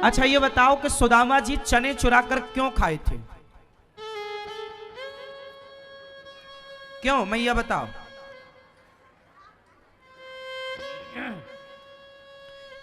अच्छा ये बताओ कि सुदामा जी चने चुराकर क्यों खाए थे? क्यों मैया बताओ?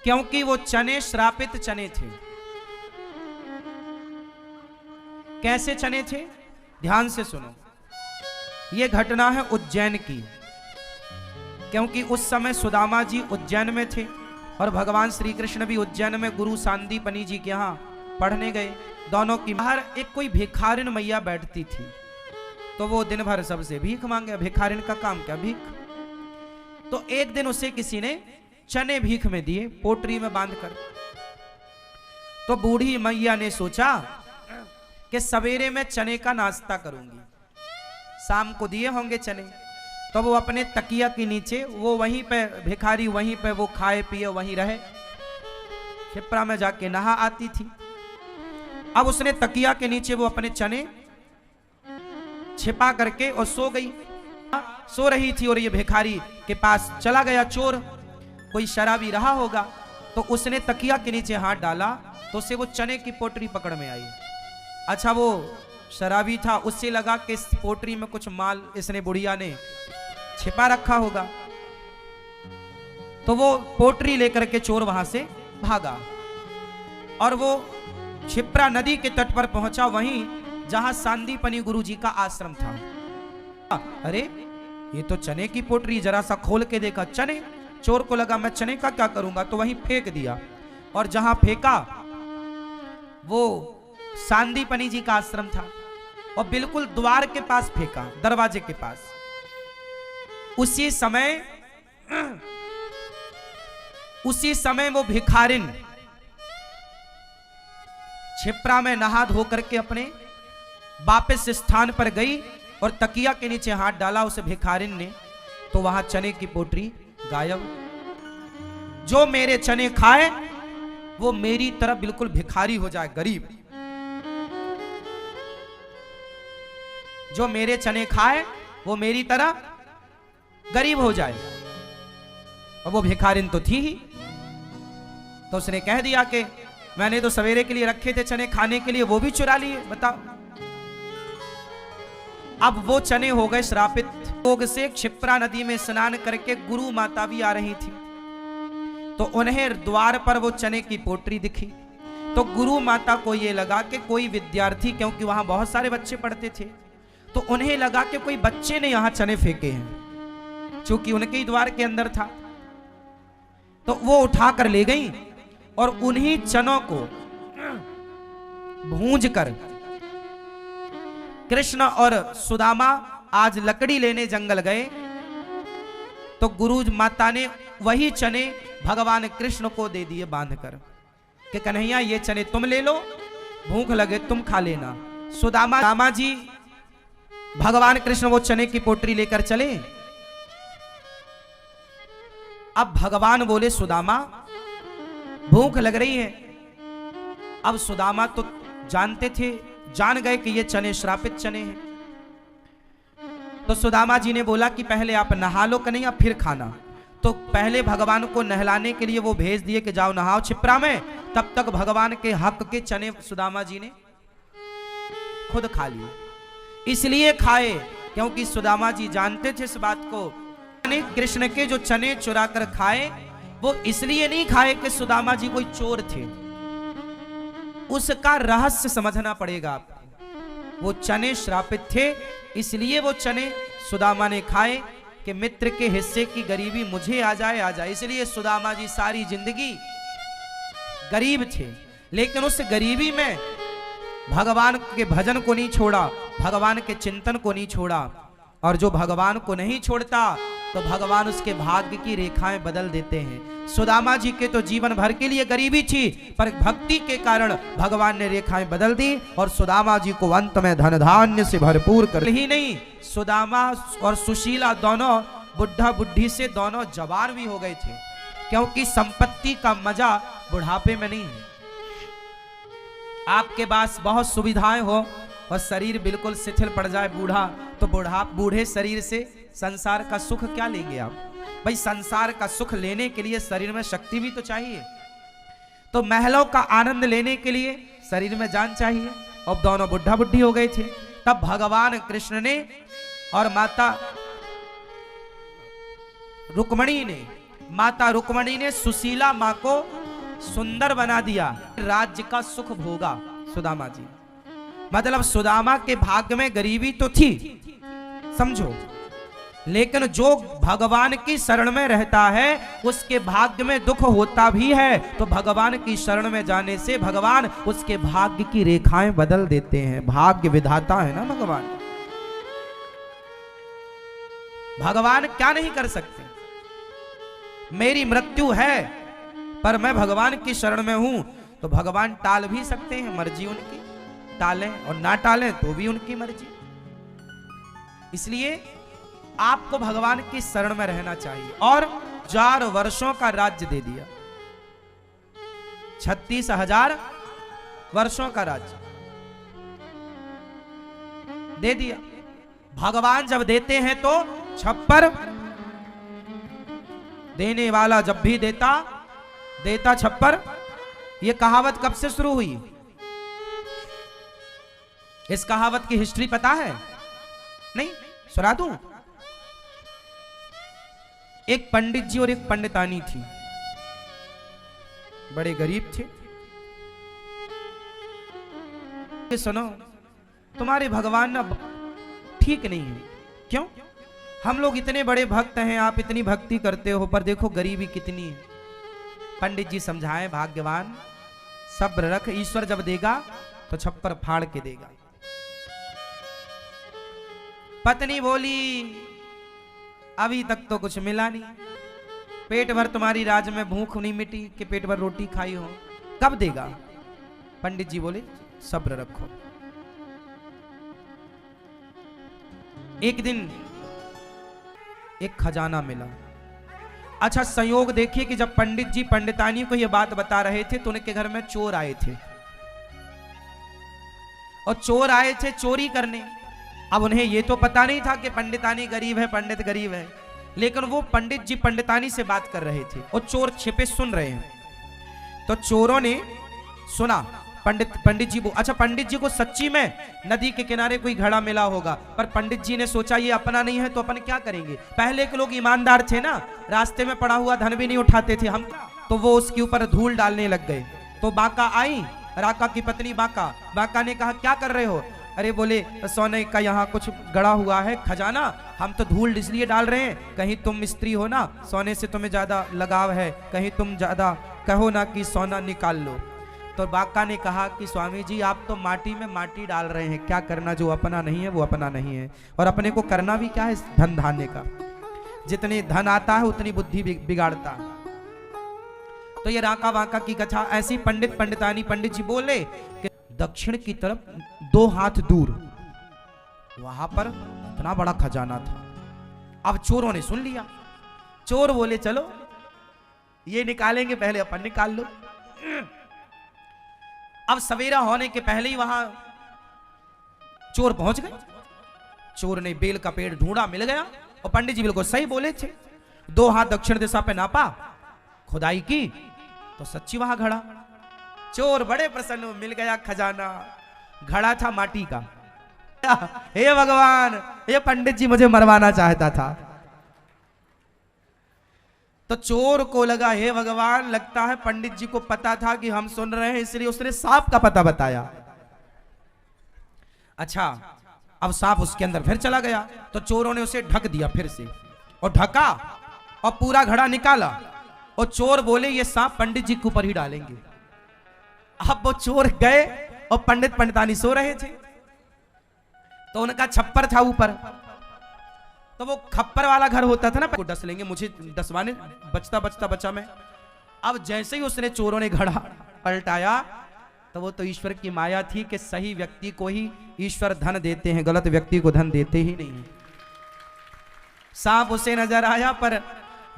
क्योंकि वो चने श्रापित चने थे। कैसे चने थे? ध्यान से सुनो। ये घटना है उज्जैन की, क्योंकि उस समय सुदामा जी उज्जैन में थे और भगवान श्री कृष्ण भी उज्जैन में गुरु सांदीपनी जी के यहाँ पढ़ने गए। दोनों की बाहर एक कोई भिखारिन मैया बैठती थी, तो वो दिन भर सबसे भीख मांगे। भिखारिन का काम क्या? भीख। तो एक दिन उसे किसी ने चने भीख में दिए, पोटरी में बांधकर। तो बूढ़ी मैया ने सोचा कि सवेरे में चने का नाश्ता करूंगी, शाम को दिए होंगे चने। तो वो अपने तकिया के नीचे, वो वहीं पे भिखारी, वहीं पे वो खाए पिए वहीं रहे। क्षिप्रा में जाके नहा आती थी। अब उसने तकिया के नीचे वो अपने चने छिपा करके और सो गई। सो रही थी और ये भिखारी के पास चला गया चोर, कोई शराबी रहा होगा। तो उसने तकिया के नीचे हाथ डाला तो उसे वो चने की पोटरी पकड़ में आई। अच्छा वो शराबी था, उससे लगा कि इस पोटरी में कुछ माल इसने बुढ़िया ने छिपा रखा होगा। तो वो पोटरी लेकर के चोर वहां से भागा और वो क्षिप्रा नदी के तट पर पहुंचा, वहीं जहां सांदीपनी गुरुजी का आश्रम था। अरे ये तो चने की पोटरी, जरा सा खोल के देखा चने। चोर को लगा मैं चने का क्या करूंगा, तो वहीं फेंक दिया। और जहां फेंका वो सांदीपनी जी का आश्रम था और बिल्कुल द्वार के पास फेंका, दरवाजे के पास। उसी समय वो भिखारिन क्षिप्रा में नहा धो करके अपने वापस स्थान पर गई और तकिया के नीचे हाथ डाला उसे भिखारिन ने, तो वहां चने की पोटरी गायब। जो मेरे चने खाए वो मेरी तरफ बिल्कुल भिखारी हो जाए, गरीब। जो मेरे चने खाए वो मेरी तरह गरीब हो जाए। और वो भिखारिन तो थी ही, तो उसने कह दिया कि मैंने तो सवेरे के लिए रखे थे चने खाने के लिए, वो भी चुरा लिए। बताओ, अब वो चने हो गए श्रापित। भोग से क्षिप्रा नदी में स्नान करके गुरु माता भी आ रही थी, तो उन्हें द्वार पर वो चने की पोटरी दिखी। तो गुरु माता को ये लगा कि कोई विद्यार्थी, क्योंकि वहां बहुत सारे बच्चे पढ़ते थे, तो उन्हें लगा कि कोई बच्चे ने यहां चने फेंके हैं, चूंकि उनके ही द्वार के अंदर था। तो वो उठा कर ले गई और उन्हीं चनों को भूंज कर कृष्ण और सुदामा आज लकड़ी लेने जंगल गए। तो गुरु माता ने वही चने भगवान कृष्ण को दे दिए बांधकर कि कन्हैया ये चने तुम ले लो, भूख लगे तुम खा लेना। सुदामा जी भगवान कृष्ण वो चने की पोटरी लेकर चले। अब भगवान बोले सुदामा भूख लग रही है। अब सुदामा तो जानते थे, जान गए कि ये चने श्रापित चने हैं। तो सुदामा जी ने बोला कि पहले आप नहा लो कन्हैया, फिर खाना। तो पहले भगवान को नहलाने के लिए वो भेज दिए कि जाओ नहाओ क्षिप्रा में। तब तक भगवान के हक के चने सुदामा जी ने खुद खा लिए। इसलिए खाए क्योंकि सुदामा जी जानते थे इस बात को। कृष्ण के जो चने चुरा कर खाए वो इसलिए नहीं खाए कि सुदामा जी कोई चोर थे, उसका रहस्य समझना पड़ेगा आपको। वो चने श्रापित थे, इसलिए वो चने सुदामा ने खाए कि मित्र के हिस्से की गरीबी मुझे आ जाए। इसलिए सुदामा जी सारी जिंदगी गरीब थे, लेकिन उस गरीबी में भगवान के भजन को नहीं छोड़ा, भगवान के चिंतन को नहीं छोड़ा। और जो भगवान को नहीं छोड़ता तो भगवान उसके भाग्य की रेखाएं बदल देते हैं। सुदामा जी के तो जीवन भर के लिए गरीबी थी, पर भक्ति के कारण भगवान ने रेखाएं बदल दी और सुदामा जी को अंत में धन धान्य से भरपूर कर ही नहीं, सुदामा और सुशीला दोनों बुढ़ा बुढ़ी से दोनों जवान भी हो गए थे, क्योंकि संपत्ति का मजा बुढ़ापे में नहीं है। आपके पास बहुत सुविधाएं हो और शरीर बिल्कुल शिथिल पड़ जाए बूढ़ा, तो बूढ़े शरीर से संसार का सुख क्या लेंगे आप? भाई संसार का सुख लेने के लिए शरीर में शक्ति भी तो चाहिए। तो महलों का आनंद लेने के लिए शरीर में जान चाहिए। अब दोनों बुढ़ा बुढ़ी हो गए थे। तब भगवान कृष्ण ने और माता रुक्मणी ने सुशीला मां को सुंदर बना दिया। राज्य का सुख भोगा सुदामा जी। मतलब सुदामा के भाग्य में गरीबी तो थी, समझो, लेकिन जो भगवान की शरण में रहता है उसके भाग्य में दुख होता भी है। तो भगवान की शरण में जाने से भगवान उसके भाग्य की रेखाएं बदल देते हैं। भाग्य विधाता है ना भगवान। भगवान क्या नहीं कर सकते। मेरी मृत्यु है पर मैं भगवान की शरण में हूं, तो भगवान टाल भी सकते हैं, मर्जी उनकी। टालें और ना टालें तो भी उनकी मर्जी। इसलिए आपको भगवान की शरण में रहना चाहिए। और 4 वर्षों का राज्य दे दिया, 36,000 वर्षों का राज्य दे दिया। भगवान जब देते हैं तो छप्पर, देने वाला जब भी देता छप्पर। यह कहावत कब से शुरू हुई? इस कहावत की हिस्ट्री पता है? नहीं, सुना दूं? एक पंडित जी और एक पंडितानी थी, बड़े गरीब थे। सुनो, तुम्हारे भगवान ना ठीक नहीं है। क्यों? हम लोग इतने बड़े भक्त हैं, आप इतनी भक्ति करते हो, पर देखो गरीबी कितनी है। पंडित जी समझाएं, भाग्यवान सब्र रख, ईश्वर जब देगा तो छप्पर फाड़ के देगा। पत्नी बोली, अभी तक तो कुछ मिला नहीं, पेट भर तुम्हारी राज में भूख नहीं मिटी कि पेट भर रोटी खाई हो, कब देगा? पंडित जी बोले, सब्र रखो। एक दिन एक खजाना मिला। अच्छा, संयोग देखिए कि जब पंडित जी पंडितानी को यह बात बता रहे थे तो उनके घर में चोर आए थे, और चोर आए थे चोरी करने। अब उन्हें यह तो पता नहीं था कि पंडितानी गरीब है, पंडित गरीब है, लेकिन वो पंडित जी पंडितानी से बात कर रहे थे और चोर छिपे सुन रहे हैं। तो चोरों ने सुना, पंडित जी अच्छा, पंडित जी को सच्ची में नदी के किनारे कोई घड़ा मिला होगा, पर पंडित जी ने सोचा ये अपना नहीं है तो अपन क्या करेंगे। पहले के लोग ईमानदार थे ना, रास्ते में पड़ा हुआ धन भी नहीं उठाते थे हम, तो वो उसके ऊपर धूल डालने लग गए। तो बाका आई, राका की पत्नी बाका ने कहा, क्या कर रहे हो? अरे बोले, सोने का यहाँ कुछ गड़ा हुआ है खजाना, हम तो धूल इसलिए डाल रहे हैं, कहीं तुम स्त्री हो ना, सोने से तुम्हें ज्यादा लगाव है, कहीं तुम ज्यादा कहो ना कि सोना निकाल लो। तो बाका ने कहा कि स्वामी जी, आप तो माटी में माटी डाल रहे हैं, क्या करना, जो अपना नहीं है वो अपना नहीं है, और अपने को करना भी क्या है धन धान्य का। जितने धन आता है उतनी बुद्धि बिगाड़ता है। तो ये राका बाका की कथा ऐसी। पंडित जी बोले कि दक्षिण की तरफ 2 हाथ दूर वहां पर इतना बड़ा खजाना था। अब चोरों ने सुन लिया। चोर बोले, चलो ये निकालेंगे, पहले अपन निकाल लो। अब सवेरा होने के पहले ही वहां चोर पहुंच गए। चोर ने बेल का पेड़ ढूंढा, मिल गया, और पंडित जी बिल्कुल सही बोले थे। 2 हाथ दक्षिण दिशा पे नापा, खुदाई की तो सच्ची वहां घड़ा। चोर बड़े प्रसन्न, मिल गया खजाना। घड़ा था माटी का। हे भगवान, ये पंडित जी मुझे मरवाना चाहता था। तो चोर को लगा, हे भगवान, लगता है पंडित जी को पता था कि हम सुन रहे हैं, इसलिए उसने सांप का पता बताया। अच्छा, अब सांप उसके अंदर फिर चला गया, तो चोरों ने उसे ढक दिया फिर से, और ढका और पूरा घड़ा निकाला। और चोर बोले, ये सांप पंडित जी के ऊपर ही डालेंगे। अब वो चोर गए और पंडित पंडितानी सो रहे थे, तो उनका छप्पर था ऊपर, तो वो खप्पर वाला घर होता था ना, को डस लेंगे, मुझे डसवाने, बचता बचा मैं। अब जैसे ही उसने चोरों ने घड़ा पलटाया, तो वो तो ईश्वर की माया थी कि सही व्यक्ति को ही ईश्वर धन देते हैं, गलत व्यक्ति को धन देते ही नहीं। सांप उसे नजर आया, पर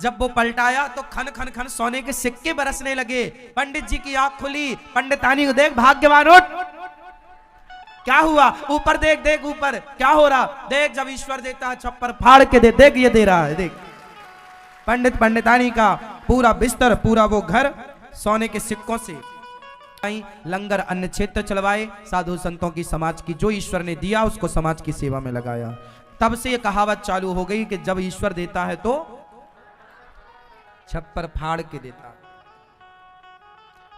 जब वो पलटाया तो खन खन खन सोने के सिक्के बरसने लगे। पंडित जी की आंख खुली, पंडितानी को देख, भाग्यवान उठ, क्या हुआ? ऊपर देख, देख ऊपर क्या हो रहा, देख, जब ईश्वर देता है छप्पर फाड़ के दे, देख ये दे रहा है, देख। पंडित पंडितानी का पूरा बिस्तर, पूरा वो घर सोने के सिक्कों से लंगर अन्य क्षेत्र चलवाए, साधु संतों की, समाज की, जो ईश्वर ने दिया उसको समाज की सेवा में लगाया। तब से ये कहावत चालू हो गई कि जब ईश्वर देता है तो छप्पर फाड़ के देता।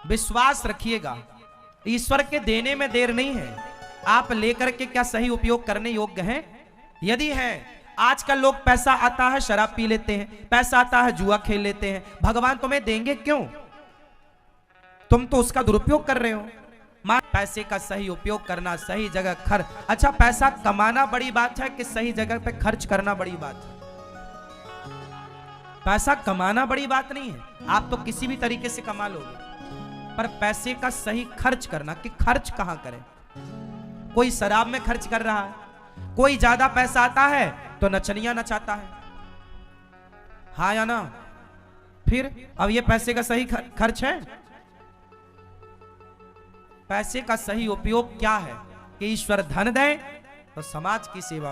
विश्वास रखिएगा, ईश्वर के देने में देर नहीं है। आप लेकर के क्या सही उपयोग करने योग्य हैं? यदि है, आजकल लोग पैसा आता है शराब पी लेते हैं, पैसा आता है जुआ खेल लेते हैं। भगवान तुम्हें देंगे क्यों? तुम तो उसका दुरुपयोग कर रहे हो। पैसे का सही उपयोग करना, सही जगह खर्च। अच्छा, पैसा कमाना बड़ी बात है कि सही जगह पे खर्च करना बड़ी बात है? पैसा कमाना बड़ी बात नहीं है, आप तो किसी भी तरीके से कमा लोगे, पर पैसे का सही खर्च करना, कि खर्च कहां करें। कोई शराब में खर्च कर रहा है, कोई ज्यादा पैसा आता है तो नचनिया नचाता है, हाँ या ना? फिर अब ये पैसे का सही खर्च है? पैसे का सही उपयोग क्या है कि ईश्वर धन दे तो समाज की सेवा